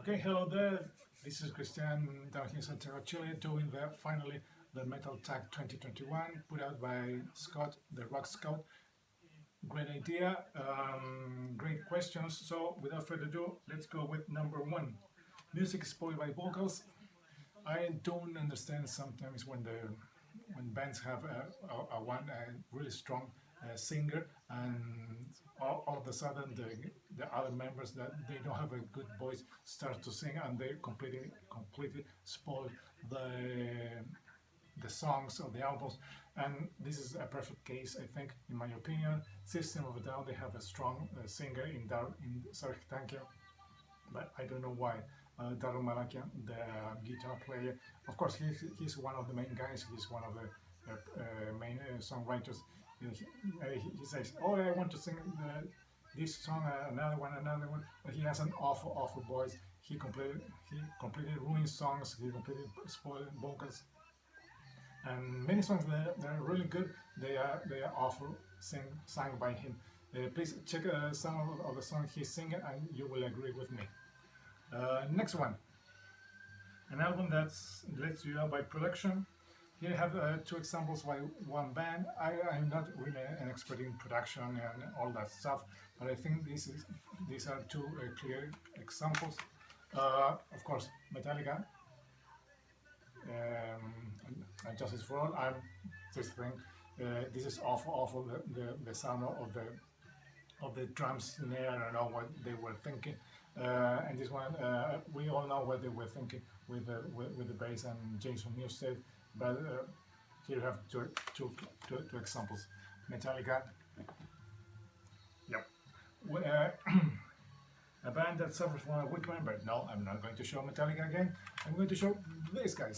Okay, hello there. This is Christian down here in Santiago, Chile, doing finally the Metal Tag 2021 put out by Scott, the Rock Scout. Great idea, great questions. So, without further ado, let's go with number one. Music spoiled by vocals. I don't understand sometimes when bands have a really strong singer, and all of a sudden the other members that they don't have a good voice start to sing, and they completely spoil the songs of the albums. And this is a perfect case, I think, in my opinion. System of a Down, they have a strong singer in Serj Tankian, but I don't know why. Daryl Malakian, the guitar player, of course, he's one of the main guys. He's one of the main songwriters. He says, "Oh, I want to sing this song, another one," but he has an awful voice. He completely ruins songs. He completely spoils vocals, and many songs they're really good. They are awful sung by him. Please check some of the songs he's singing, and you will agree with me. Next one, an album that's lets you out by production. Here I have two examples by one band. I'm not really an expert in production and all that stuff, but I think these are two clear examples. Of course, Metallica, and Justice for All. I'm this thing. This is awful. The sound of the drum snare. I don't know what they were thinking. And this one, we all know what they were thinking with the bass and Jason Newsted. But here you have two examples. Metallica. Yep. A band that suffers from a weak member. No, I'm not going to show Metallica again. I'm going to show these guys.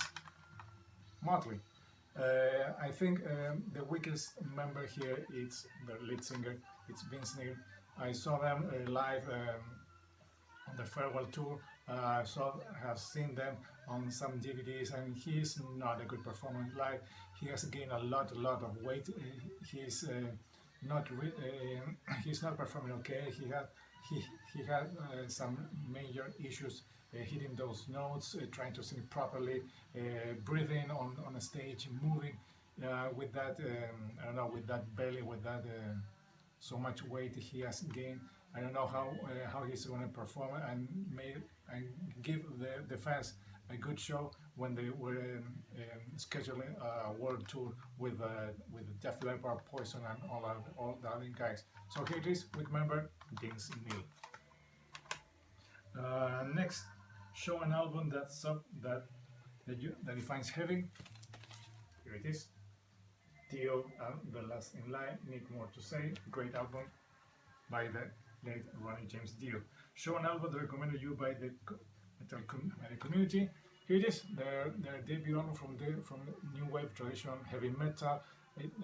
Motley. I think the weakest member here is the lead singer. It's Vince Neil. I saw them live on the farewell tour. Have seen them on some DVDs, and he's not a good performer live. He has gained a lot of weight. He's he's not performing okay. He had some major issues hitting those notes, trying to sing properly, breathing on a stage, moving with that I don't know, with that belly, with that so much weight he has gained. I don't know how he's going to perform and give the fans a good show when they were scheduling a world tour with Def Leppard, Poison, and all the other guys. So here it is, weak member Vince Neil. Next, show an album that defines heavy. Here it is. Dio, The Last in Line, Need More to Say. Great album by the late Ronnie James Dio. Show an album recommended you by the community. Here it is, their debut album from new wave tradition heavy metal.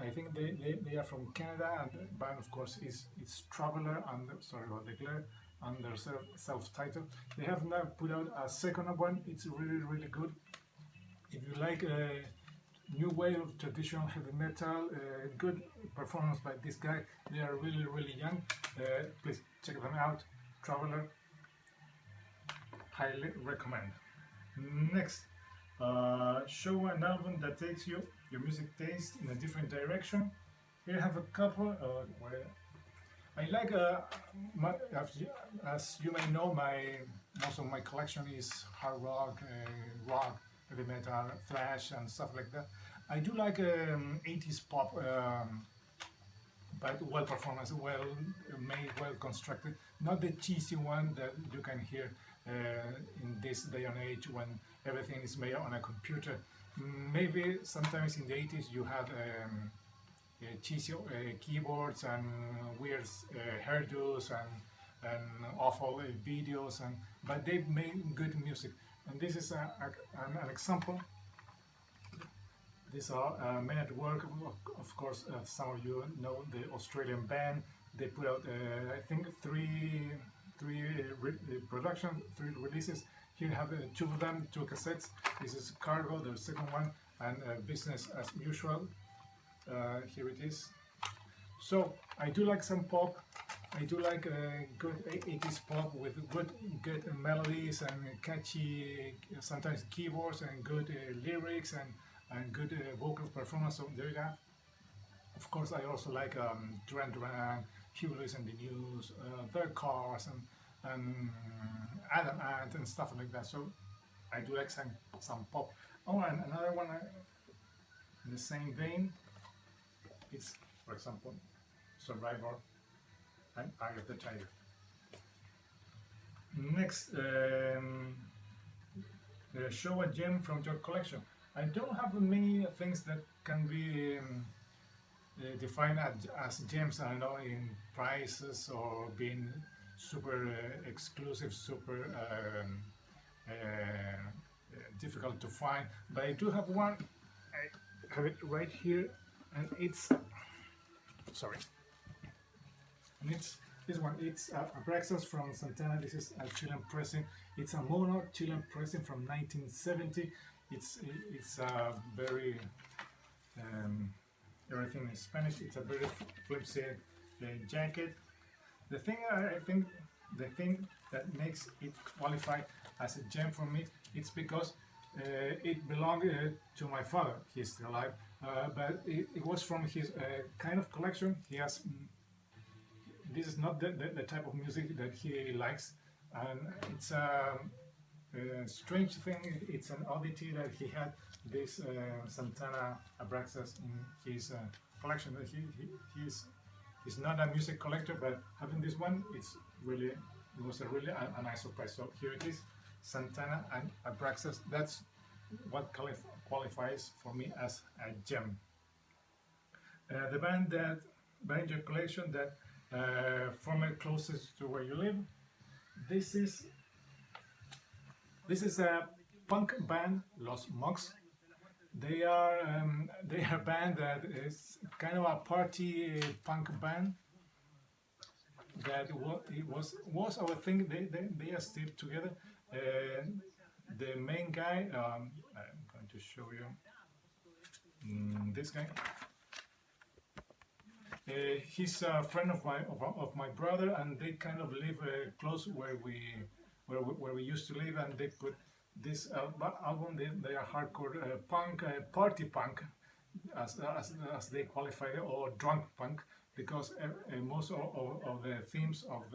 I think they are from Canada, and the band, of course, is Traveler, and sorry about the glare, and their self-titled. They have now put out a second one. It's really good. If you like new wave of traditional heavy metal, good performance by this guy. They are really young. Please check them out. Traveler, highly recommend. Next, show an album that takes your music taste in a different direction. Here I have a couple where I like, as you may know, most of my collection is hard rock, rock, heavy metal, thrash, and stuff like that. I do like 80s pop, but well performance, well made, well constructed. Not the cheesy one that you can hear in this day and age when everything is made on a computer. Maybe sometimes in the 80s you had cheesy keyboards and weird hairdos and awful videos, but they made good music. And this is an example. These are Men at Work. Of course, some of you know the Australian band. They put out, I think, three releases. Here you have two of them, two cassettes. This is Cargo, the second one, and Business as Usual. Here it is. So I do like some pop. I do like good 80s pop with good melodies and catchy, sometimes keyboards and good lyrics and good vocal performance. So there you go. Of course, I also like Duran Duran, Huey Lewis and the News, Their Cars, and Adam Ant and stuff like that. So I do like some pop. Oh, and another one in the same vein, it's, for example, Survivor and Eye of the Tiger. Next, show a gem from your collection. I don't have many things that can be defined as gems. I don't know, in prices or being super exclusive, super difficult to find. But I do have one. I have it right here, and it's sorry. And it's this one. It's a Abraxas from Santana. This is a Chilean pressing. It's a mono Chilean pressing from 1970. It's a very everything in Spanish. It's a very flimsy jacket. The thing I think the thing that makes it qualify as a gem for me, it's because it belonged to my father. He's still alive, but it was from his kind of collection. He has. This is not the type of music that he likes, and it's a strange thing. It's an oddity that he had this Santana Abraxas in his collection. That he's not a music collector, but having this one, it was a really a nice surprise. So here it is, Santana and Abraxas. That's what qualifies for me as a gem. The band in your collection that from it closest to where you live. This is a punk band, Los Mox. They are a band that is kind of a party punk band. That was our thing. They are still together. The main guy, I'm going to show you this guy. He's a friend of my brother, and they kind of live close where we used to live, and they put this album. They are hardcore punk, party punk, as they qualify it, or drunk punk, because most of the themes of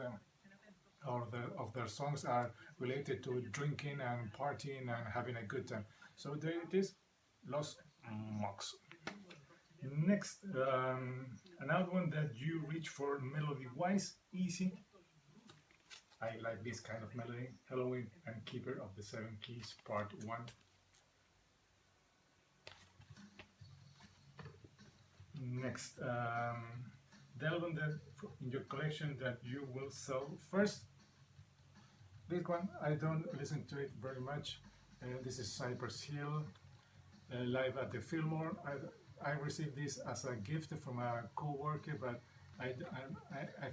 their songs are related to drinking and partying and having a good time. So there it is, Los Mox. Next, an album that you reach for melody-wise, easy. I like this kind of melody. Halloween and Keeper of the Seven Keys, Part 1. Next, the album that in your collection that you will sell first. This one, I don't listen to it very much. This is Cypress Hill, live at the Fillmore. I received this as a gift from a co-worker, but I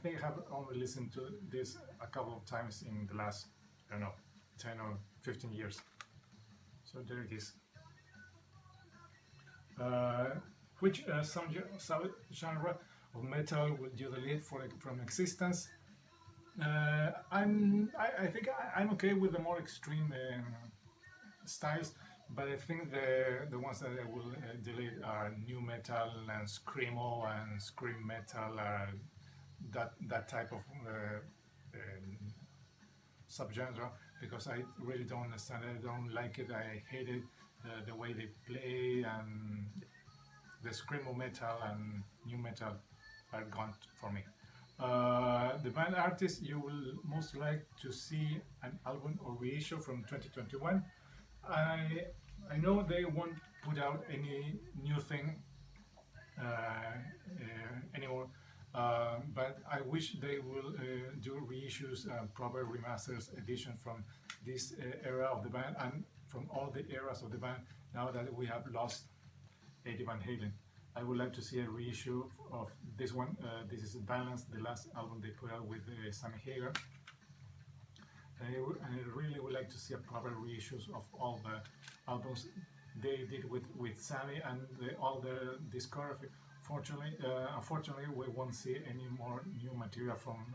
think I have only listened to this a couple of times in the last, I don't know, 10 or 15 years. So there it is. Which genre of metal would you delete from existence? I think I'm okay with the more extreme styles. But I think the ones that I will delete are new metal and screamo and scream metal, that type of subgenre, because I really don't understand it. I don't like it. I hate it. The way they play, and the screamo metal and new metal are gone for me. The band artist you will most like to see an album or reissue from 2021. I know they won't put out any new thing anymore, but I wish they will do reissues, proper remasters edition from this era of the band and from all the eras of the band. Now that we have lost Eddie Van Halen, I would like to see a reissue of this one. This is Balance, the last album they put out with Sammy Hagar. I really would like to see a proper reissues of all the albums they did with Sammy and all the discography. Unfortunately, we won't see any more new material from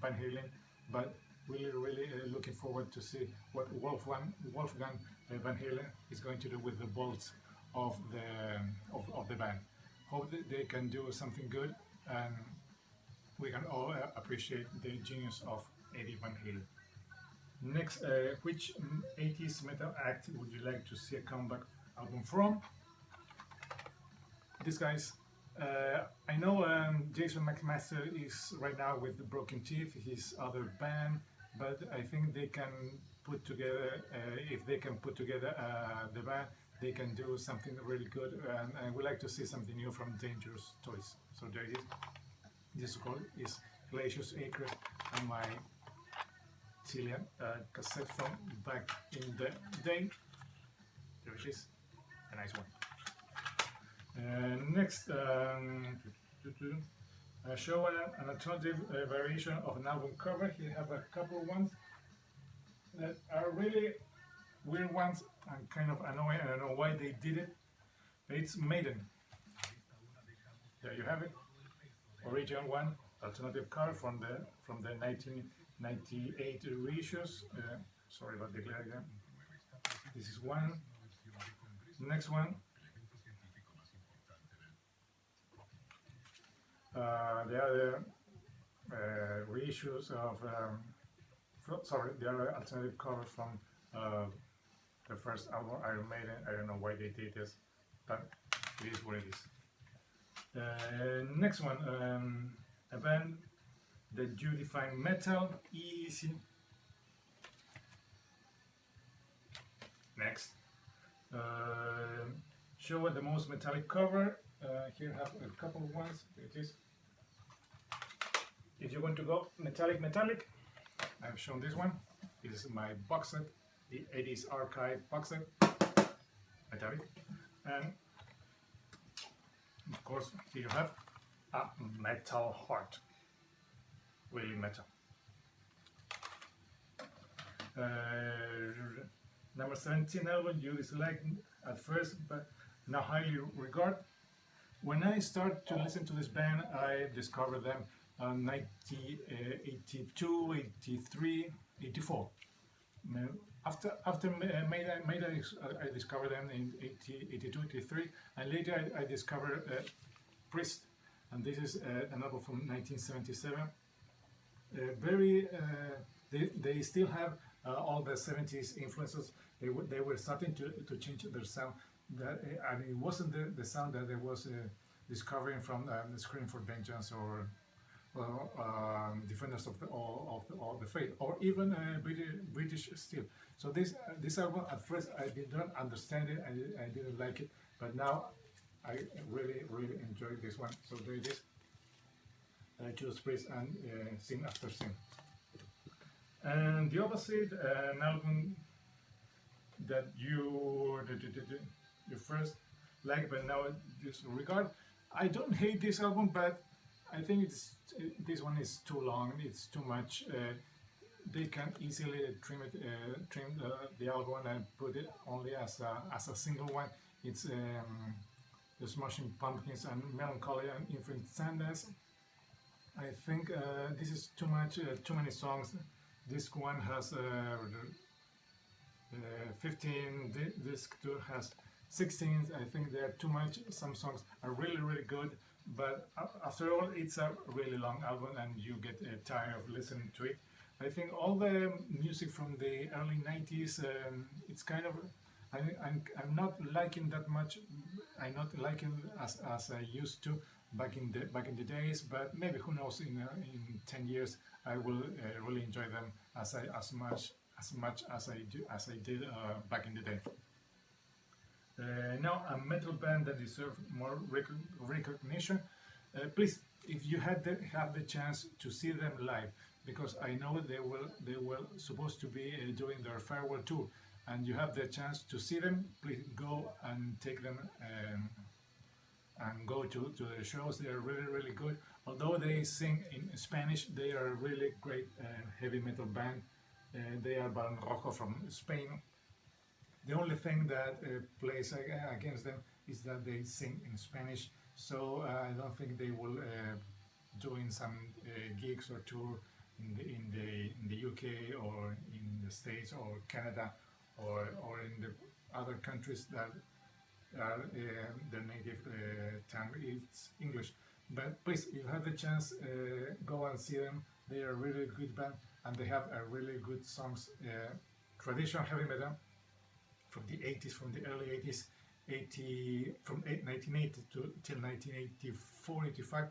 Van Halen, but really looking forward to see what Wolfgang Van Halen is going to do with the bolts of the band. Hope that they can do something good, and we can all appreciate the genius of Eddie Van Halen. Next, which 80s metal act would you like to see a comeback album from? These guys, I know Jason McMaster is right now with the Broken Teeth, his other band, but I think they can put together, if they can put together the band, they can do something really good, and I would like to see something new from Dangerous Toys. So there it is. This call is Glacius Acre and my Chilean cassette from back in the day. There it is, a nice one. Next, show an alternative variation of an album cover. Here have a couple ones that are really weird ones and kind of annoying. I don't know why they did it. It's Maiden. There you have it. Original one, alternative cover from the 1998 reissues. Sorry about the glare again. This is one. Next one. The other reissues of the other alternative cover from the first album Iron Maiden. I don't know why they did this, but it is what it is. Next one, a band that you define metal, easy. Next, show the most metallic cover. Here have a couple of ones. It is. If you want to go metallic, I've shown this one. This is my box set, the 80s archive box set, metallic, and of course here you have a metal heart, really metal. Number 17 album you disliked at first, but now highly regard. When I started to listen to this band, I discovered them in 1982, 83, 84. After Maiden, I discovered them in 82, 83, and later I discovered Priest, and this is an album from 1977. They still have all the 70s influences. They were starting to change their sound. And it wasn't the sound that they was discovering from the Scream for Vengeance or Defenders of the Faith, or even British Steel. So this album, at first I did not understand it, I didn't like it, but now I really enjoy this one. So there it is. Judas Priest and Sin After Sin. And the opposite, an album that you first like, but now disregard. I don't hate this album, but I think this one is too long. It's too much. They can easily trim the album and put it only as a single one. It's the Smashing Pumpkins and Melancholy and Infinite Sadness. I think this is too much. Too many songs. Disc 1 has 15. Disc 2 has 16. I think they're too much. Some songs are really good, but after all, it's a really long album, and you get tired of listening to it. I think all the music from the early 90s, it's kind of, I'm not liking that much. I'm not liking as I used to back in the days. But maybe, who knows, in 10 years I will really enjoy them as much as I did back in the day. Now, a metal band that deserves more recognition. Please, if you have the chance to see them live, because I know they were supposed to be doing their farewell tour, and you have the chance to see them, please go and take them and go to the shows. They are really good. Although they sing in Spanish, they are a really great heavy metal band. They are Barón Rojo from Spain. The only thing that plays against them is that they sing in Spanish, So I don't think they will doing some gigs or tour in the UK or in the States or Canada or in the other countries that are their native tongue is English. But please, if you have the chance, go and see them. They are a really good band and they have a really good songs. Traditional heavy metal from the 80s, from the early 80s, 1980 to till 1984, 85,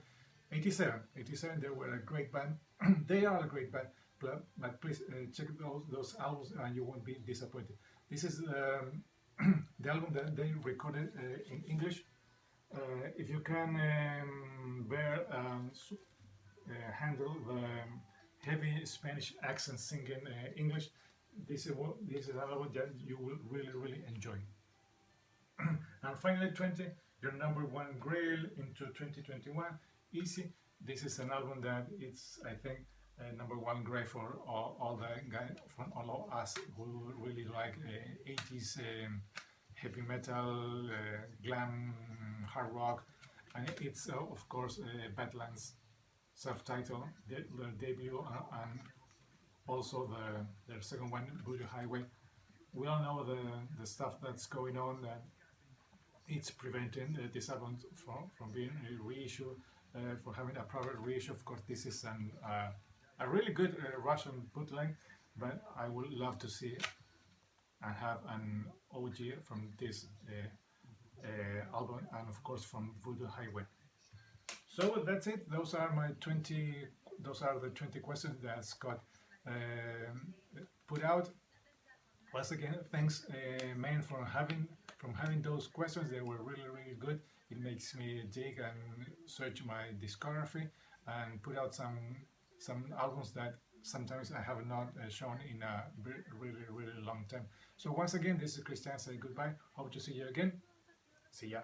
87. 87, they were a great band. They are a great band, but please check those albums and you won't be disappointed. This is the album that they recorded in English. If you can handle the heavy Spanish accent singing English, this is an album that you will really enjoy. And finally, 20, your number one grail into 2021, Easy. This is an album that it's, I think, number one grail for all the guys, from all of us who really like 80s heavy metal, glam, hard rock, and it's of course Badlands self-titled, their debut, and also their second one, Voodoo Highway. We all know the stuff that's going on, that it's preventing this album from being reissued, for having a proper reissue. Of course, this is a really good Russian bootleg, but I would love to see and have an OG from this album, and of course from Voodoo Highway. So that's it. Those are my 20. Those are the 20 questions that Scott put out. Once again, thanks, man, for having those questions. They were really good. It makes me dig and search my discography and put out some albums that sometimes I have not shown in a really long time. So once again, this is Christian. Say goodbye. Hope to see you again. See ya.